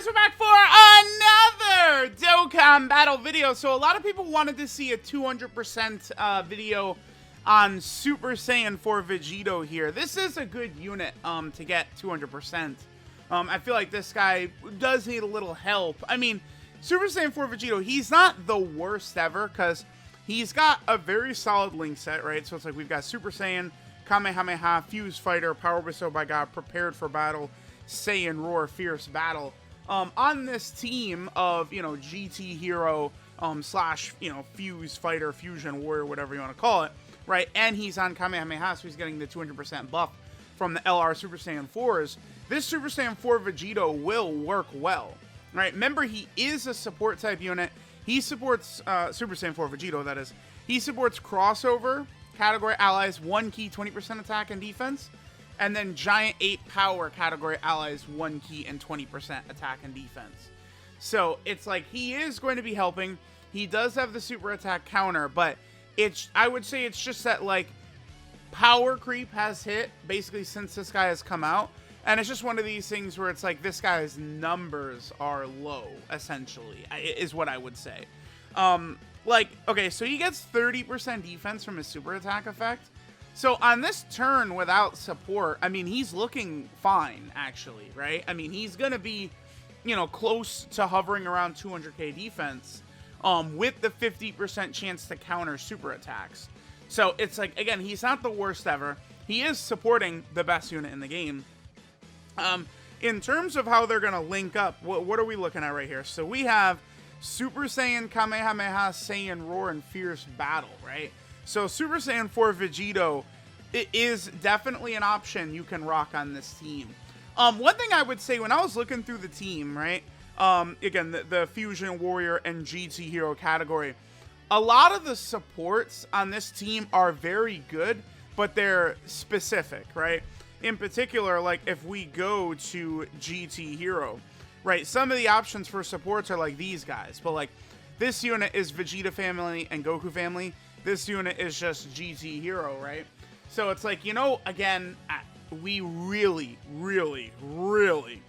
we're back for another Dokkan battle video. So a lot of people wanted to see a 200% video on Super Saiyan 4 VEGITO here. This is a good unit to get 200%. I feel like this guy does need a little help. I mean, Super Saiyan 4 VEGITO, he's not the worst ever because he's got a very solid link set, right? So it's like we've got Super Saiyan, Kamehameha, Fuse Fighter, Power Bestowed by God, Prepared for Battle, Saiyan Roar, Fierce Battle. On this team of, GT Hero slash, Fuse Fighter, Fusion Warrior, whatever you want to call it, right? And he's on Kamehameha, so he's getting the 200% buff from the LR Super Saiyan 4s. This Super Saiyan 4 VEGITO will work well, right? Remember, he is a support type unit. He supports, Super Saiyan 4 VEGITO, that is. He supports Crossover, Category Allies, 1 key, 20% attack and defense. And then Giant 8 Power Category Allies, 1 key and 20% attack and defense. So it's like he is going to be helping. He does have the super attack counter, but I would say it's just that like power creep has hit basically since this guy has come out. And it's just one of these things where it's like this guy's numbers are low, essentially, is what I would say. Okay, so he gets 30% defense from his super attack effect. So on this turn without support, I mean, he's looking fine, actually, right? I mean, he's going to be, close to hovering around 200k defense with the 50% chance to counter super attacks. So it's like, again, he's not the worst ever. He is supporting the best unit in the game. In terms of how they're going to link up, what are we looking at right here? So we have Super Saiyan, Kamehameha, Saiyan Roar, and Fierce Battle, right? So Super Saiyan 4 VEGITO, it is definitely an option you can rock on this team. One thing I would say when I was looking through the team, right? Again, the Fusion Warrior and GT Hero category, a lot of the supports on this team are very good, but they're specific, right? In particular, like if we go to GT Hero, right? Some of the options for supports are like these guys, but like this unit is Vegeta family and Goku family. This unit is just GT Hero, right? So it's like, again, we really, really, really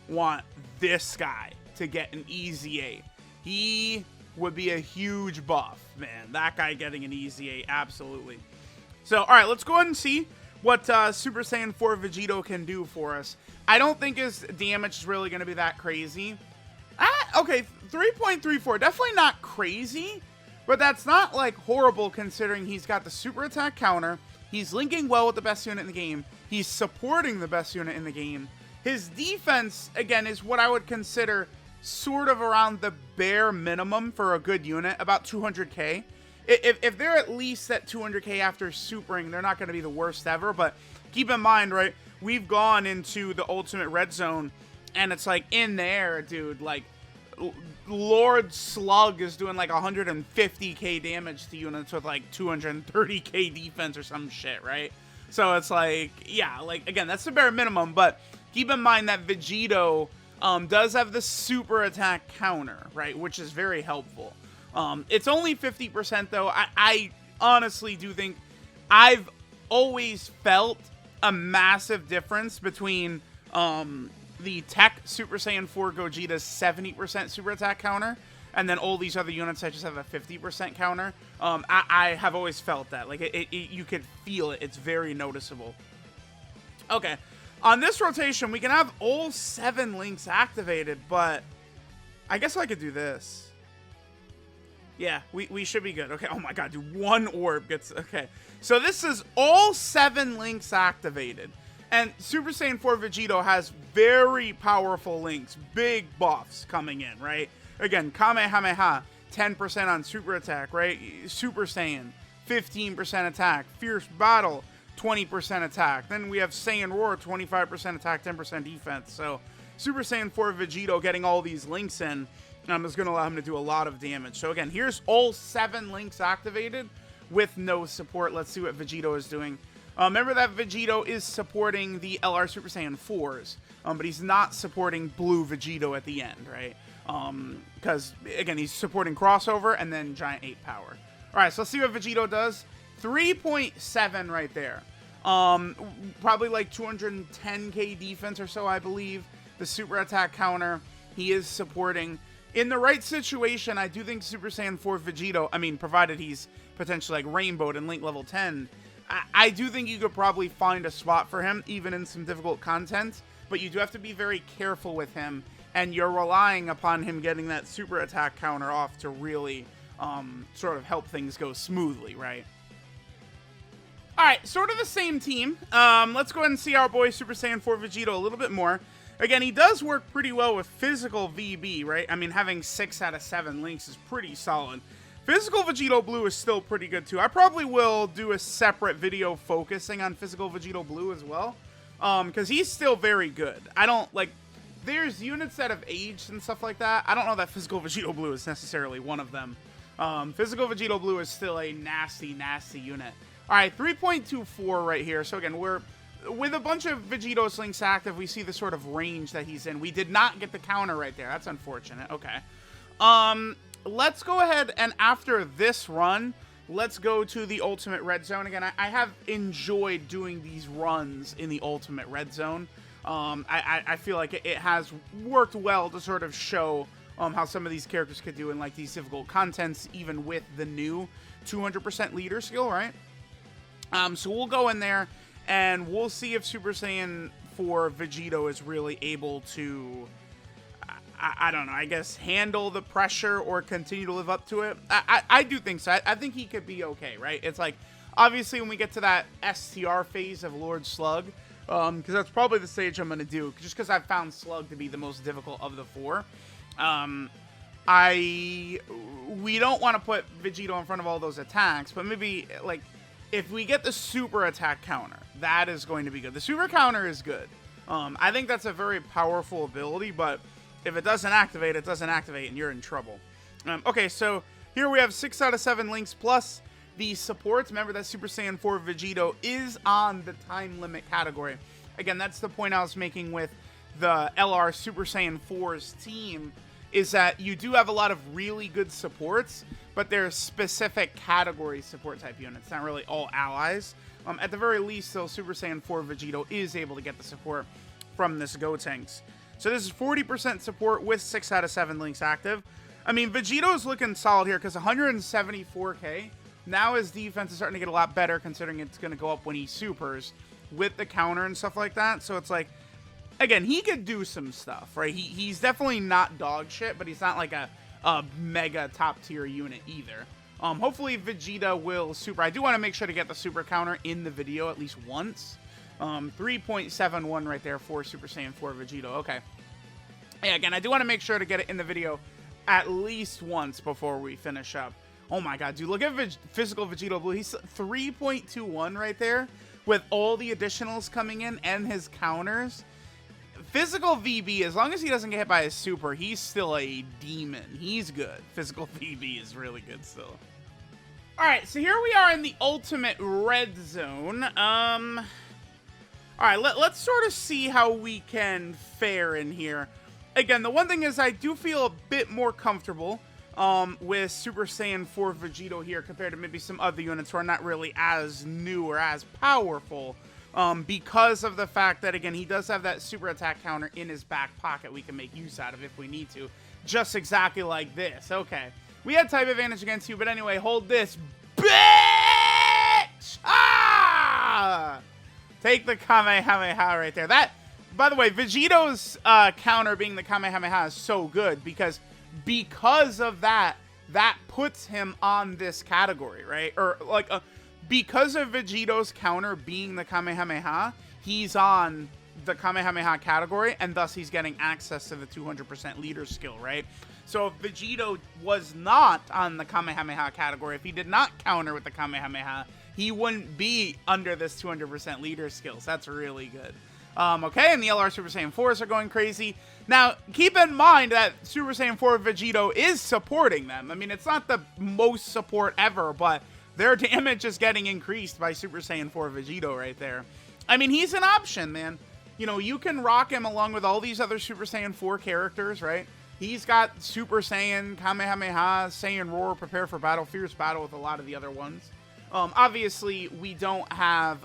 want this guy to get an easy 8. He would be a huge buff, man. That guy getting an easy 8, absolutely. So, all right, let's go ahead and see what Super Saiyan 4 VEGITO can do for us. I don't think his damage is really going to be that crazy. Okay, 3.34, definitely not crazy. But that's not, like, horrible considering he's got the super attack counter. He's linking well with the best unit in the game. He's supporting the best unit in the game. His defense, again, is what I would consider sort of around the bare minimum for a good unit, about 200k. If they're at least at 200k after supering, they're not going to be the worst ever. But keep in mind, right, we've gone into the Ultimate Red Zone, and it's like in there, dude, like Lord Slug is doing like 150k damage to units with like 230k defense or some shit, right? So it's like, yeah, like again, that's the bare minimum, but keep in mind that VEGITO does have the super attack counter, right? Which is very helpful. It's only 50% though. I honestly do think I've always felt a massive difference between the Tech Super Saiyan 4 Gogeta's 70% super attack counter, and then all these other units that just have a 50% counter. I have always felt that. Like, you could feel it. It's very noticeable. Okay. On this rotation, we can have all 7 links activated, but I guess I could do this. Yeah, we should be good. Okay, oh my god, dude, 1 orb gets... Okay, so this is all 7 links activated. And Super Saiyan 4 VEGITO has very powerful links, big buffs coming in, right? Again, Kamehameha, 10% on super attack, right? Super Saiyan, 15% attack. Fierce Battle, 20% attack. Then we have Saiyan Roar, 25% attack, 10% defense. So Super Saiyan 4 VEGITO getting all these links in is going to allow him to do a lot of damage. So again, here's all 7 links activated with no support. Let's see what VEGITO is doing. Remember that VEGITO is supporting the LR Super Saiyan 4s, but he's not supporting Blue VEGITO at the end, right? Because, again, he's supporting Crossover and then Giant 8 Power. Alright, so let's see what VEGITO does. 3.7 right there. Probably like 210k defense or so, I believe. The super attack counter. He is supporting. In the right situation, I do think Super Saiyan 4 Vegito, I mean, provided he's potentially like Rainbowed and Link level 10, I do think you could probably find a spot for him, even in some difficult content, but you do have to be very careful with him, and you're relying upon him getting that super attack counter off to really sort of help things go smoothly, right? Alright, sort of the same team. Let's go ahead and see our boy Super Saiyan 4 Vegito a little bit more. Again, he does work pretty well with physical VB, right? I mean, having 6 out of 7 links is pretty solid. Physical Vegito Blue is still pretty good, too. I probably will do a separate video focusing on Physical Vegito Blue as well, because he's still very good. I don't, like, there's units that have aged and stuff like that. I don't know that Physical Vegito Blue is necessarily one of them. Physical Vegito Blue is still a nasty, nasty unit. All right, 3.24 right here. So, again, we're... with a bunch of Vegito's links active, we see the sort of range that he's in. We did not get the counter right there. That's unfortunate. Okay. Let's go ahead and after this run, let's go to the Ultimate Red Zone. Again, I have enjoyed doing these runs in the Ultimate Red Zone. I feel like it has worked well to sort of show how some of these characters could do in like these difficult contents, even with the new 200% leader skill, right? So we'll go in there and we'll see if Super Saiyan 4 Vegito is really able to, I don't know, I guess handle the pressure or continue to live up to it. I do think so. I think he could be okay, right? It's like, obviously when we get to that STR phase of Lord Slug, because that's probably the stage I'm going to do, just because I've found Slug to be the most difficult of the 4. We don't want to put Vegito in front of all those attacks, but maybe, like, if we get the super attack counter, that is going to be good. The super counter is good. I think that's a very powerful ability, but if it doesn't activate, it doesn't activate, and you're in trouble. Okay, so here we have 6 out of 7 links, plus the supports. Remember that Super Saiyan 4 Vegito is on the time limit category. Again, that's the point I was making with the LR Super Saiyan 4's team, is that you do have a lot of really good supports, but they're specific category support type units, not really all allies. At the very least, though, Super Saiyan 4 Vegito is able to get the support from this Gotenks. So this is 40% support with 6 out of 7 links active. I mean, Vegito's looking solid here because 174k. Now his defense is starting to get a lot better considering it's going to go up when he supers with the counter and stuff like that. So it's like, again, he could do some stuff, right? He's definitely not dog shit, but he's not like a mega top tier unit either. Hopefully Vegeta will super. I do want to make sure to get the super counter in the video at least once. 3.71 right there for Super Saiyan 4 Vegito. Okay. Yeah, again, I do want to make sure to get it in the video at least once before we finish up. Oh my god, dude, look at Physical Vegito Blue. He's 3.21 right there with all the additionals coming in and his counters. Physical VB, as long as he doesn't get hit by his super, he's still a demon. He's good. Physical VB is really good still. Alright, so here we are in the Ultimate Red Zone. Alright, let's sort of see how we can fare in here. Again, the one thing is I do feel a bit more comfortable with Super Saiyan 4 Vegito here compared to maybe some other units who are not really as new or as powerful. Because of the fact that, again, he does have that super attack counter in his back pocket we can make use out of if we need to. Just exactly like this. Okay. We had type advantage against you, but anyway, hold this. Bitch! Ah! Take the Kamehameha right there. That, by the way, Vegito's counter being the Kamehameha is so good because of that, that puts him on this category, right? Or, like, because of Vegito's counter being the Kamehameha, he's on the Kamehameha category, and thus he's getting access to the 200% leader skill, right? So if Vegito was not on the Kamehameha category, if he did not counter with the Kamehameha, he wouldn't be under this 200% leader skills. That's really good. Okay, and the LR Super Saiyan 4s are going crazy. Now, keep in mind that Super Saiyan 4 Vegito is supporting them. I mean, it's not the most support ever, but their damage is getting increased by Super Saiyan 4 Vegito right there. I mean, he's an option, man. You know, you can rock him along with all these other Super Saiyan 4 characters, right? He's got Super Saiyan, Kamehameha, Saiyan Roar, Prepare for Battle, Fierce Battle with a lot of the other ones. Obviously, we don't have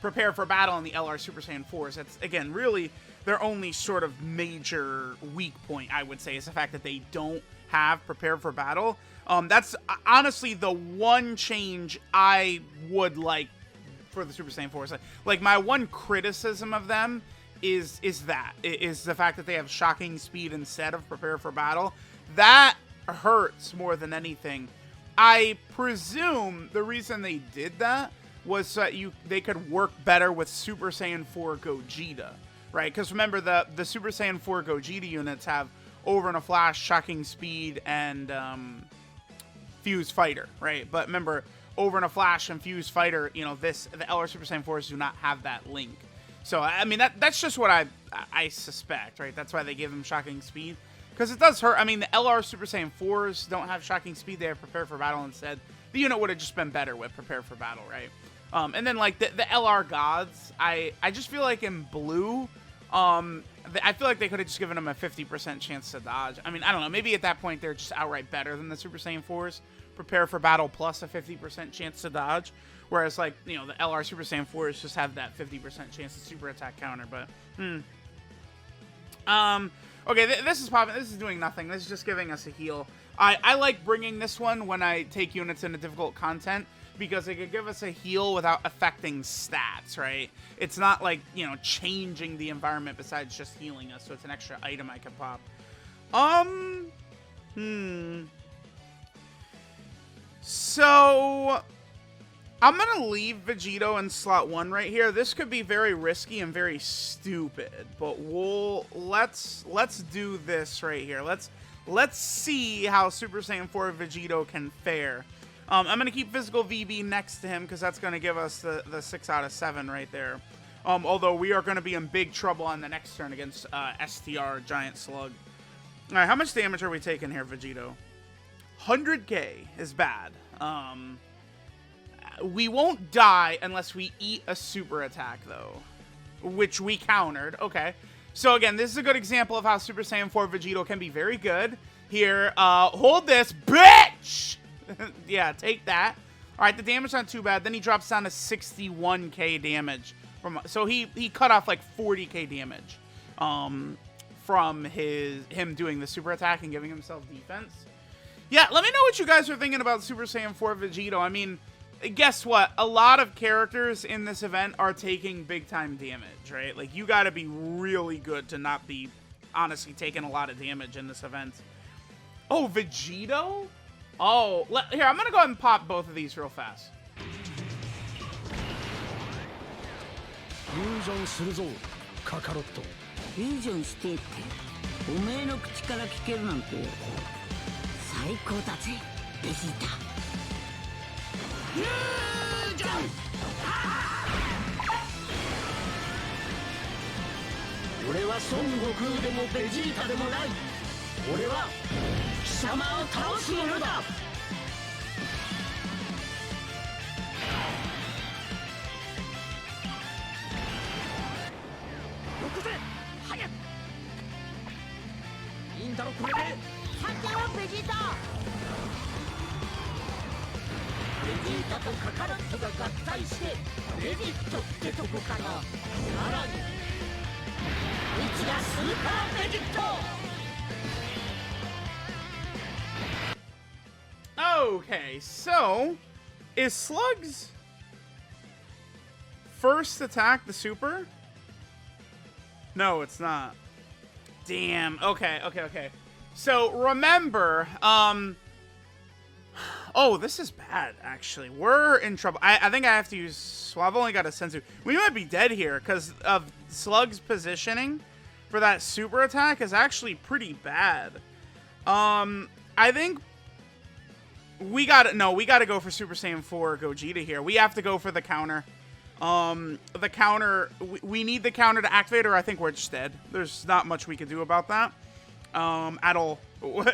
Prepare for Battle in the LR Super Saiyan 4s. That's, again, really their only sort of major weak point, I would say, is the fact that they don't have Prepare for Battle. That's honestly the one change I would like for the Super Saiyan 4s. Like my one criticism of them is the fact that they have Shocking Speed instead of Prepare for Battle. That hurts more than anything. I presume the reason they did that was so that they could work better with Super Saiyan 4 Gogeta, right? Because remember, the Super Saiyan 4 Gogeta units have Over in a Flash, Shocking Speed, and Fuse Fighter, right? But remember, Over in a Flash and Fuse Fighter, you know, the LR Super Saiyan 4s do not have that link. So, I mean, that's just what I suspect, right? That's why they give them Shocking Speed. Because it does hurt. I mean, the LR Super Saiyan 4s don't have Shocking Speed. They have Prepare for Battle instead. The unit would have just been better with Prepare for Battle, right? And then, like, the LR Gods, I just feel like in blue, I feel like they could have just given them a 50% chance to dodge. I mean, I don't know. Maybe at that point, they're just outright better than the Super Saiyan 4s. Prepare for Battle plus a 50% chance to dodge. Whereas, like, you know, the LR Super Saiyan 4s just have that 50% chance to super attack counter. But, okay, this is popping. This is doing nothing. This is just giving us a heal. I like bringing this one when I take units into difficult content, because it could give us a heal without affecting stats, right? It's not like, you know, changing the environment besides just healing us, so it's an extra item I can pop. So, I'm gonna leave Vegito in slot 1 right here. This could be very risky and very stupid, but let's do this right here. Let's see how Super Saiyan 4 Vegito can fare. I'm going to keep Physical VB next to him because that's going to give us the 6 out of 7 right there. Although we are going to be in big trouble on the next turn against STR, Giant Slug. All right, how much damage are we taking here, Vegito? 100k is bad. We won't die unless we eat a super attack, though, which we countered. Okay. So, again, this is a good example of how Super Saiyan 4 Vegito can be very good. Here, hold this, bitch! Yeah, take that. All right, the damage not too bad. Then he drops down to 61k damage. So he cut off like 40k damage from him doing the super attack and giving himself defense. Yeah, let me know what you guys are thinking about Super Saiyan 4 Vegito. I mean, guess what? A lot of characters in this event are taking big-time damage, right? Like, you got to be really good to not be, honestly, taking a lot of damage in this event. Oh, Vegito? Oh, here, I'm going to go ahead and pop both of these real fast. Okay, so is Slug's first attack the super? No, it's not. Damn. Okay. So remember, oh, this is bad, actually. We're in trouble. I think I have to use, well, I've only got a Senzu. We might be dead here because of Slug's positioning for that super attack is actually pretty bad. I think we gotta go for Super Saiyan 4 Gogeta here. We have to go for the counter. The counter, we need the counter to activate, or I think we're just dead. There's not much we can do about that. At all.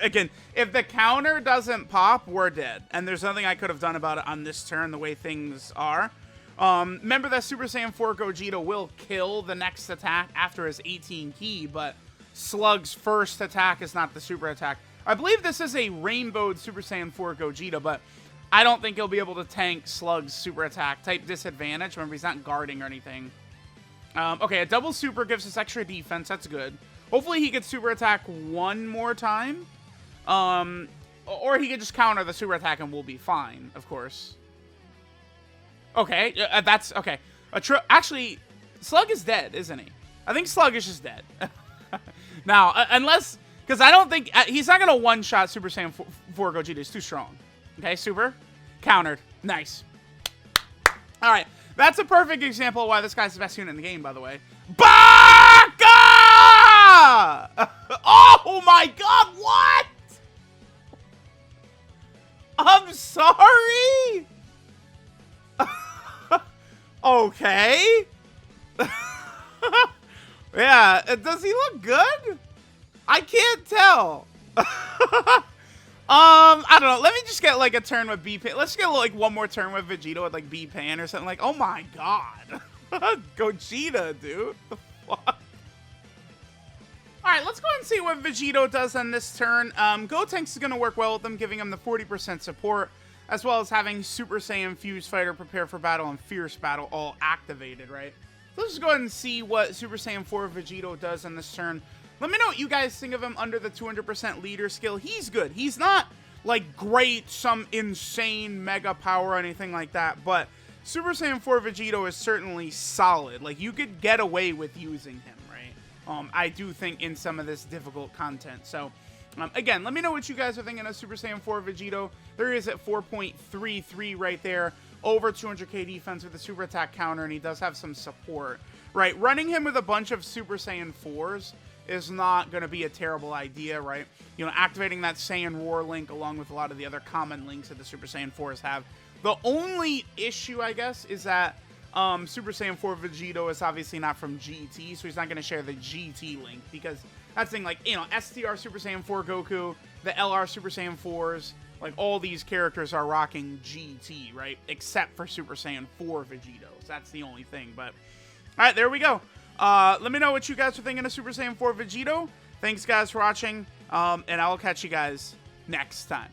Again, if the counter doesn't pop, we're dead. And there's nothing I could have done about it on this turn, the way things are. Remember that Super Saiyan 4 Gogeta will kill the next attack after his 18 key, but Slug's first attack is not the super attack. I believe this is a rainbowed Super Saiyan 4 Gogeta, but I don't think he'll be able to tank Slug's super attack. Type disadvantage. Remember, he's not guarding or anything. Okay, a double super gives us extra defense. That's good. Hopefully he gets super attack one more time. Or he could just counter the super attack and we'll be fine, of course. Okay, that's... Okay. Actually, Slug is dead, isn't he? I think Slug is just dead. Now, unless... Because I don't think... he's not going to one-shot Super Saiyan 4 Gogeta. He's too strong. Okay, super. Countered. Nice. All right. That's a perfect example of why this guy's the best unit in the game, by the way. Baka! Oh my god, what? I'm sorry? Okay. Yeah, does he look good? I can't tell. I don't know. Let me just get like a turn with B-Pan. Let's get like one more turn with Vegito with like B-Pan or something. Like, oh my god. Gogeta, dude. The fuck? Alright, let's go and see what Vegito does on this turn. Gotenks is going to work well with him, giving him the 40% support, as well as having Super Saiyan Fuse Fighter, Prepare for Battle, and Fierce Battle all activated, right? So let's just go ahead and see what Super Saiyan 4 Vegito does on this turn. Let me know what you guys think of him under the 200% leader skill. He's good. He's not, like, great, some insane mega power or anything like that, but Super Saiyan 4 Vegito is certainly solid. Like, you could get away with using him, right? I do think in some of this difficult content. So, again, let me know what you guys are thinking of Super Saiyan 4 Vegito. There he is at 4.33 right there. Over 200k defense with a super attack counter, and he does have some support, right? Running him with a bunch of Super Saiyan 4s is not going to be a terrible idea, right? You know, activating that Saiyan Roar link along with a lot of the other common links that the Super Saiyan 4s have. The only issue, I guess, is that Super Saiyan 4 Vegito is obviously not from GT, so he's not going to share the GT link, because that's the thing, like, you know, STR Super Saiyan 4 Goku, the LR Super Saiyan 4s, like, all these characters are rocking GT, right? Except for Super Saiyan 4 Vegito. So that's the only thing, but... Alright, there we go. Let me know what you guys are thinking of Super Saiyan 4 Vegito. Thanks, guys, for watching, and I will catch you guys next time.